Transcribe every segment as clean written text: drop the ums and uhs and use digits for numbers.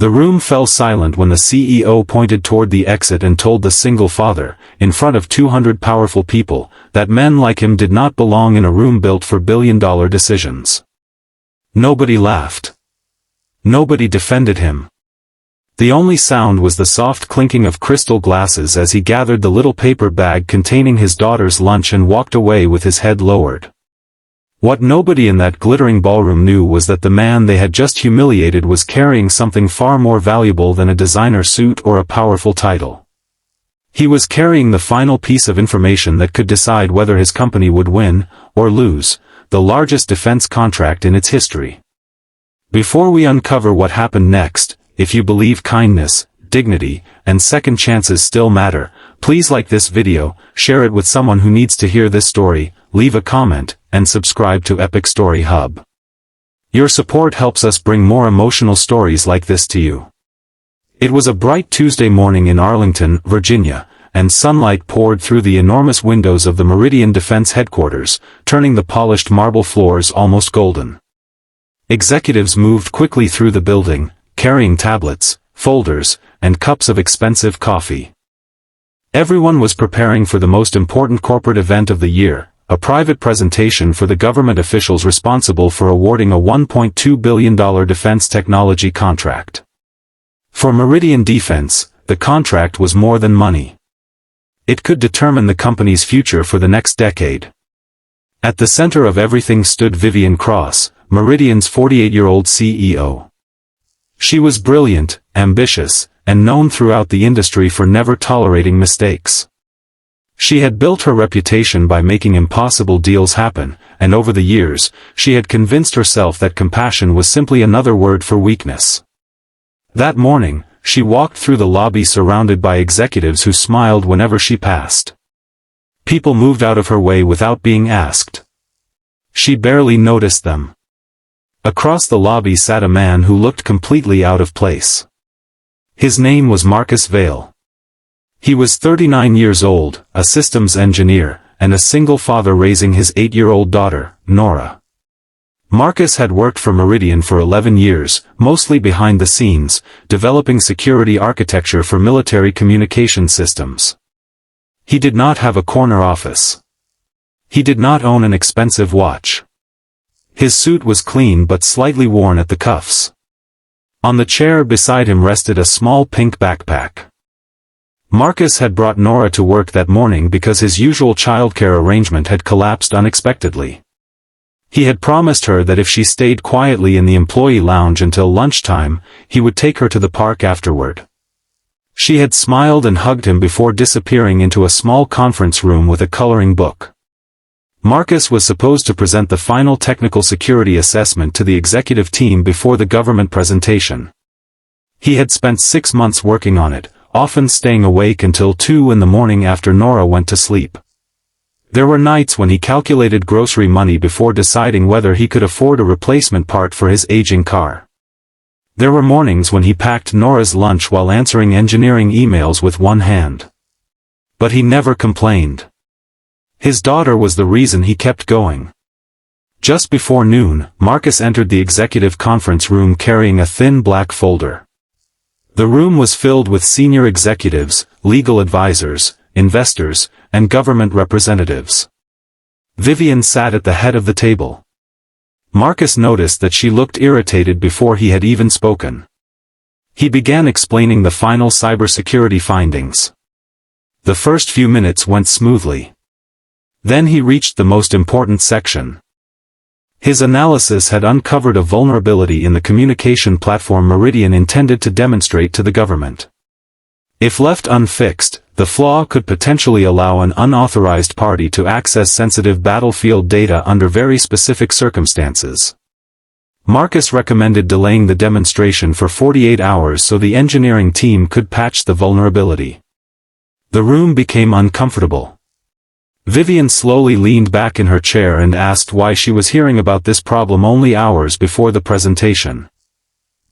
The room fell silent when the CEO pointed toward the exit and told the single father, in front of 200 powerful people, that men like him did not belong in a room built for billion-dollar decisions. Nobody laughed. Nobody defended him. The only sound was the soft clinking of crystal glasses as he gathered the little paper bag containing his daughter's lunch and walked away with his head lowered. What nobody in that glittering ballroom knew was that the man they had just humiliated was carrying something far more valuable than a designer suit or a powerful title. He was carrying the final piece of information that could decide whether his company would win, or lose, the largest defense contract in its history. Before we uncover what happened next, if you believe kindness, dignity, and second chances still matter, please like this video, share it with someone who needs to hear this story, leave a comment, and subscribe to Epic Story Hub. Your support helps us bring more emotional stories like this to you. It was a bright Tuesday morning in Arlington, Virginia, and sunlight poured through the enormous windows of the Meridian Defense Headquarters, turning the polished marble floors almost golden. Executives moved quickly through the building, carrying tablets, folders, and cups of expensive coffee. Everyone was preparing for the most important corporate event of the year, a private presentation for the government officials responsible for awarding a $1.2 billion defense technology contract. For Meridian Defense, the contract was more than money. It could determine the company's future for the next decade. At the center of everything stood Vivian Cross, Meridian's 48-year-old CEO. She was brilliant, ambitious, and known throughout the industry for never tolerating mistakes. She had built her reputation by making impossible deals happen, and over the years, she had convinced herself that compassion was simply another word for weakness. That morning, she walked through the lobby surrounded by executives who smiled whenever she passed. People moved out of her way without being asked. She barely noticed them. Across the lobby sat a man who looked completely out of place. His name was Marcus Vail. He was 39 years old, a systems engineer, and a single father raising his 8-year-old daughter, Nora. Marcus had worked for Meridian for 11 years, mostly behind the scenes, developing security architecture for military communication systems. He did not have a corner office. He did not own an expensive watch. His suit was clean but slightly worn at the cuffs. On the chair beside him rested a small pink backpack. Marcus had brought Nora to work that morning because his usual childcare arrangement had collapsed unexpectedly. He had promised her that if she stayed quietly in the employee lounge until lunchtime, he would take her to the park afterward. She had smiled and hugged him before disappearing into a small conference room with a coloring book. Marcus was supposed to present the final technical security assessment to the executive team before the government presentation. He had spent 6 months working on it, often staying awake until 2 in the morning after Nora went to sleep. There were nights when he calculated grocery money before deciding whether he could afford a replacement part for his aging car. There were mornings when he packed Nora's lunch while answering engineering emails with one hand. But he never complained. His daughter was the reason he kept going. Just before noon, Marcus entered the executive conference room carrying a thin black folder. The room was filled with senior executives, legal advisors, investors, and government representatives. Vivian sat at the head of the table. Marcus noticed that she looked irritated before he had even spoken. He began explaining the final cybersecurity findings. The first few minutes went smoothly. Then he reached the most important section. His analysis had uncovered a vulnerability in the communication platform Meridian intended to demonstrate to the government. If left unfixed, the flaw could potentially allow an unauthorized party to access sensitive battlefield data under very specific circumstances. Marcus recommended delaying the demonstration for 48 hours so the engineering team could patch the vulnerability. The room became uncomfortable. Vivian slowly leaned back in her chair and asked why she was hearing about this problem only hours before the presentation.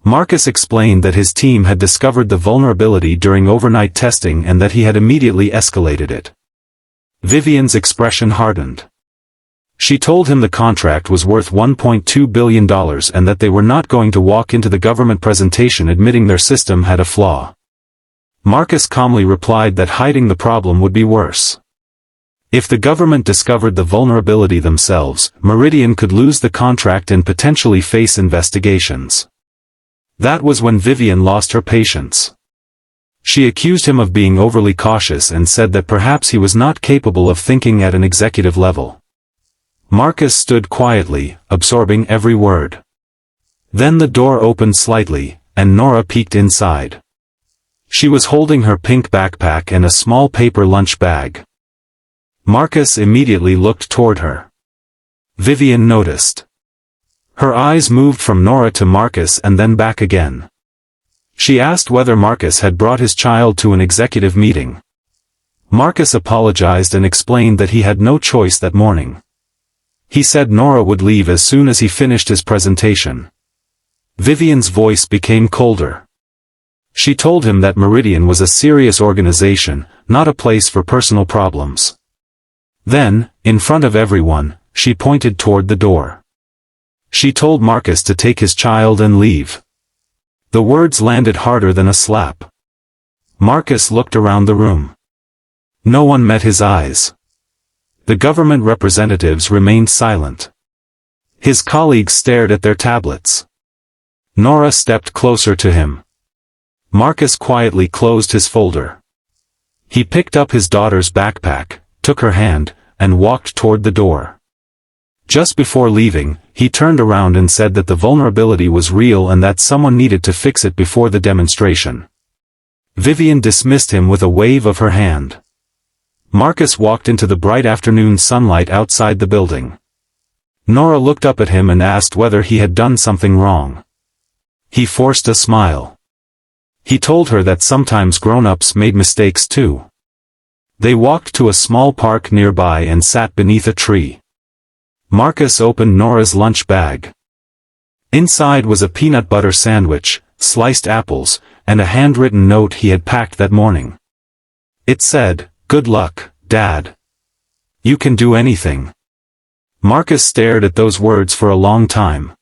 Marcus explained that his team had discovered the vulnerability during overnight testing and that he had immediately escalated it. Vivian's expression hardened. She told him the contract was worth $1.2 billion and that they were not going to walk into the government presentation admitting their system had a flaw. Marcus calmly replied that hiding the problem would be worse. If the government discovered the vulnerability themselves, Meridian could lose the contract and potentially face investigations. That was when Vivian lost her patience. She accused him of being overly cautious and said that perhaps he was not capable of thinking at an executive level. Marcus stood quietly, absorbing every word. Then the door opened slightly, and Nora peeked inside. She was holding her pink backpack and a small paper lunch bag. Marcus immediately looked toward her. Vivian noticed. Her eyes moved from Nora to Marcus and then back again. She asked whether Marcus had brought his child to an executive meeting. Marcus apologized and explained that he had no choice that morning. He said Nora would leave as soon as he finished his presentation. Vivian's voice became colder. She told him that Meridian was a serious organization, not a place for personal problems. Then, in front of everyone, she pointed toward the door. She told Marcus to take his child and leave. The words landed harder than a slap. Marcus looked around the room. No one met his eyes. The government representatives remained silent. His colleagues stared at their tablets. Nora stepped closer to him. Marcus quietly closed his folder. He picked up his daughter's backpack, took her hand, and walked toward the door. Just before leaving, he turned around and said that the vulnerability was real and that someone needed to fix it before the demonstration. Vivian dismissed him with a wave of her hand. Marcus walked into the bright afternoon sunlight outside the building. Nora looked up at him and asked whether he had done something wrong. He forced a smile. He told her that sometimes grown-ups made mistakes too. They walked to a small park nearby and sat beneath a tree. Marcus opened Nora's lunch bag. Inside was a peanut butter sandwich, sliced apples, and a handwritten note he had packed that morning. It said, "Good luck, Dad. You can do anything." Marcus stared at those words for a long time.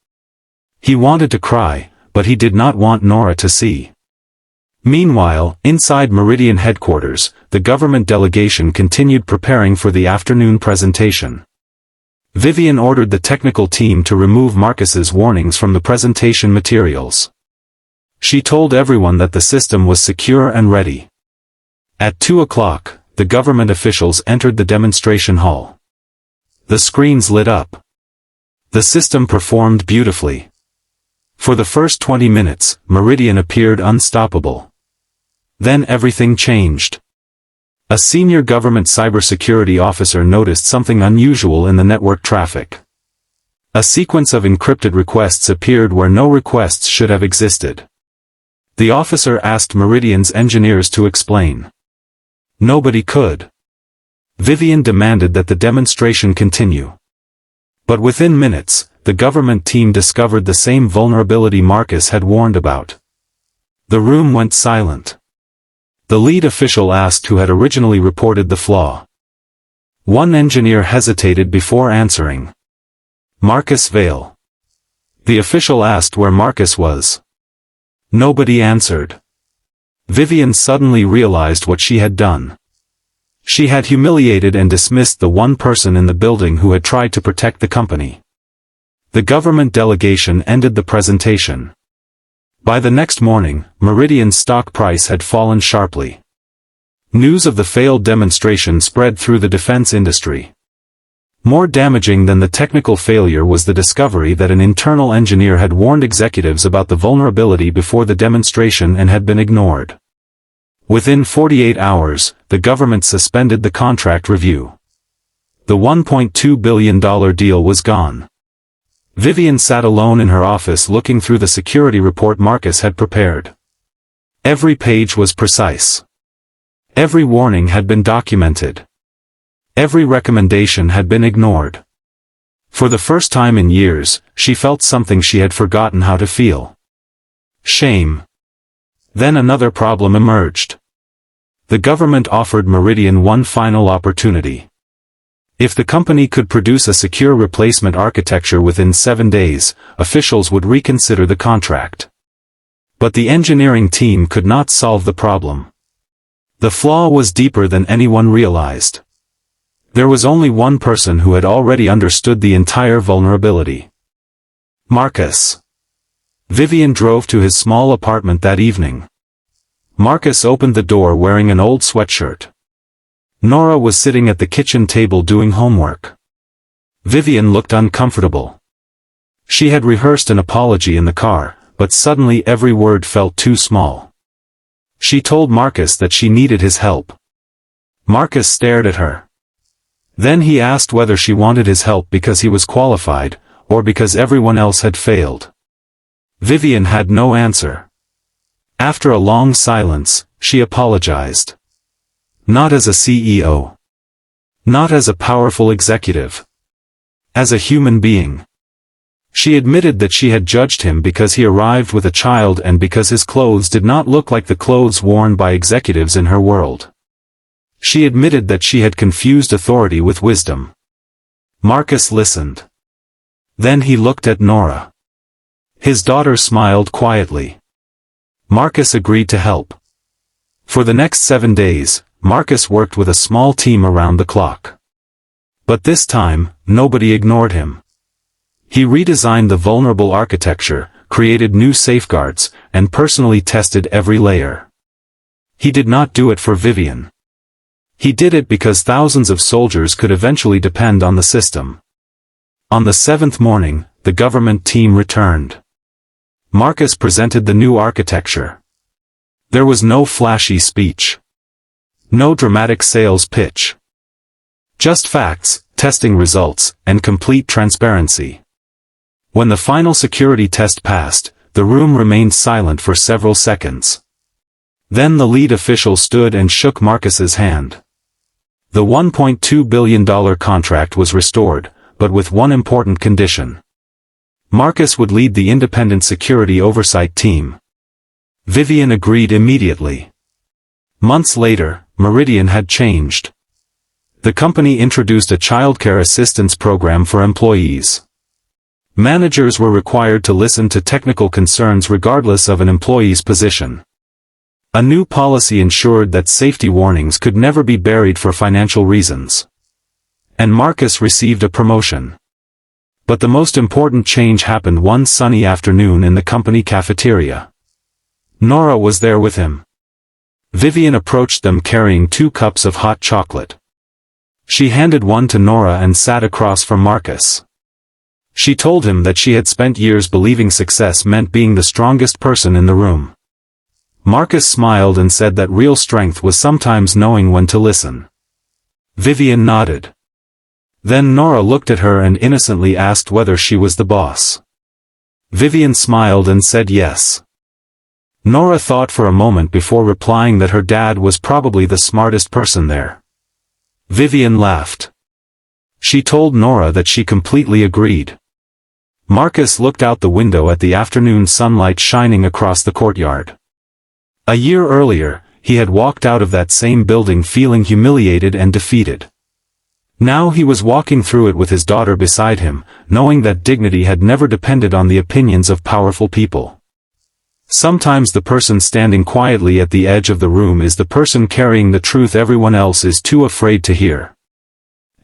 He wanted to cry, but he did not want Nora to see. Meanwhile, inside Meridian headquarters, the government delegation continued preparing for the afternoon presentation. Vivian ordered the technical team to remove Marcus's warnings from the presentation materials. She told everyone that the system was secure and ready. At 2 o'clock, the government officials entered the demonstration hall. The screens lit up. The system performed beautifully. For the first 20 minutes, Meridian appeared unstoppable. Then everything changed. A senior government cybersecurity officer noticed something unusual in the network traffic. A sequence of encrypted requests appeared where no requests should have existed. The officer asked Meridian's engineers to explain. Nobody could. Vivian demanded that the demonstration continue. But within minutes, the government team discovered the same vulnerability Marcus had warned about. The room went silent. The lead official asked who had originally reported the flaw. One engineer hesitated before answering. Marcus Vale. The official asked where Marcus was. Nobody answered. Vivian suddenly realized what she had done. She had humiliated and dismissed the one person in the building who had tried to protect the company. The government delegation ended the presentation. By the next morning, Meridian's stock price had fallen sharply. News of the failed demonstration spread through the defense industry. More damaging than the technical failure was the discovery that an internal engineer had warned executives about the vulnerability before the demonstration and had been ignored. Within 48 hours, the government suspended the contract review. The $1.2 billion deal was gone. Vivian sat alone in her office looking through the security report Marcus had prepared. Every page was precise. Every warning had been documented. Every recommendation had been ignored. For the first time in years, she felt something she had forgotten how to feel. Shame. Then another problem emerged. The government offered Meridian one final opportunity. If the company could produce a secure replacement architecture within 7 days, officials would reconsider the contract. But the engineering team could not solve the problem. The flaw was deeper than anyone realized. There was only one person who had already understood the entire vulnerability. Marcus. Vivian drove to his small apartment that evening. Marcus opened the door wearing an old sweatshirt. Nora was sitting at the kitchen table doing homework. Vivian looked uncomfortable. She had rehearsed an apology in the car, but suddenly every word felt too small. She told Marcus that she needed his help. Marcus stared at her. Then he asked whether she wanted his help because he was qualified, or because everyone else had failed. Vivian had no answer. After a long silence, she apologized. Not as a CEO. Not as a powerful executive. As a human being. She admitted that she had judged him because he arrived with a child and because his clothes did not look like the clothes worn by executives in her world. She admitted that she had confused authority with wisdom. Marcus listened. Then he looked at Nora. His daughter smiled quietly. Marcus agreed to help. For the next 7 days, Marcus worked with a small team around the clock. But this time, nobody ignored him. He redesigned the vulnerable architecture, created new safeguards, and personally tested every layer. He did not do it for Vivian. He did it because thousands of soldiers could eventually depend on the system. On the 7th morning, the government team returned. Marcus presented the new architecture. There was no flashy speech. No dramatic sales pitch. Just facts, testing results, and complete transparency. When the final security test passed, the room remained silent for several seconds. Then the lead official stood and shook Marcus's hand. The $1.2 billion contract was restored, but with one important condition. Marcus would lead the independent security oversight team. Vivian agreed immediately. Months later, Meridian had changed. The company introduced a childcare assistance program for employees. Managers were required to listen to technical concerns regardless of an employee's position. A new policy ensured that safety warnings could never be buried for financial reasons. And Marcus received a promotion. But the most important change happened one sunny afternoon in the company cafeteria. Nora was there with him. Vivian approached them carrying 2 cups of hot chocolate. She handed one to Nora and sat across from Marcus. She told him that she had spent years believing success meant being the strongest person in the room. Marcus smiled and said that real strength was sometimes knowing when to listen. Vivian nodded. Then Nora looked at her and innocently asked whether she was the boss. Vivian smiled and said yes. Nora thought for a moment before replying that her dad was probably the smartest person there. Vivian laughed. She told Nora that she completely agreed. Marcus looked out the window at the afternoon sunlight shining across the courtyard. A year earlier, he had walked out of that same building feeling humiliated and defeated. Now he was walking through it with his daughter beside him, knowing that dignity had never depended on the opinions of powerful people. Sometimes the person standing quietly at the edge of the room is the person carrying the truth everyone else is too afraid to hear.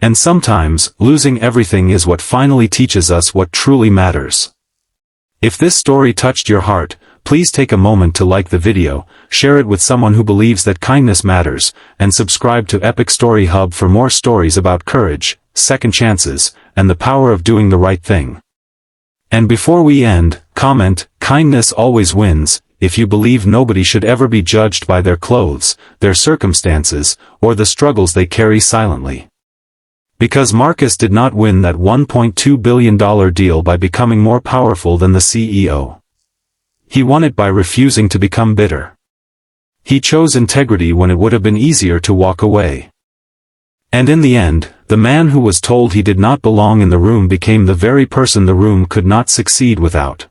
And sometimes, losing everything is what finally teaches us what truly matters. If this story touched your heart, please take a moment to like the video, share it with someone who believes that kindness matters, and subscribe to Epic Story Hub for more stories about courage, second chances, and the power of doing the right thing. And before we end, comment, kindness always wins, if you believe nobody should ever be judged by their clothes, their circumstances, or the struggles they carry silently. Because Marcus did not win that $1.2 billion deal by becoming more powerful than the CEO. He won it by refusing to become bitter. He chose integrity when it would have been easier to walk away. And in the end, the man who was told he did not belong in the room became the very person the room could not succeed without.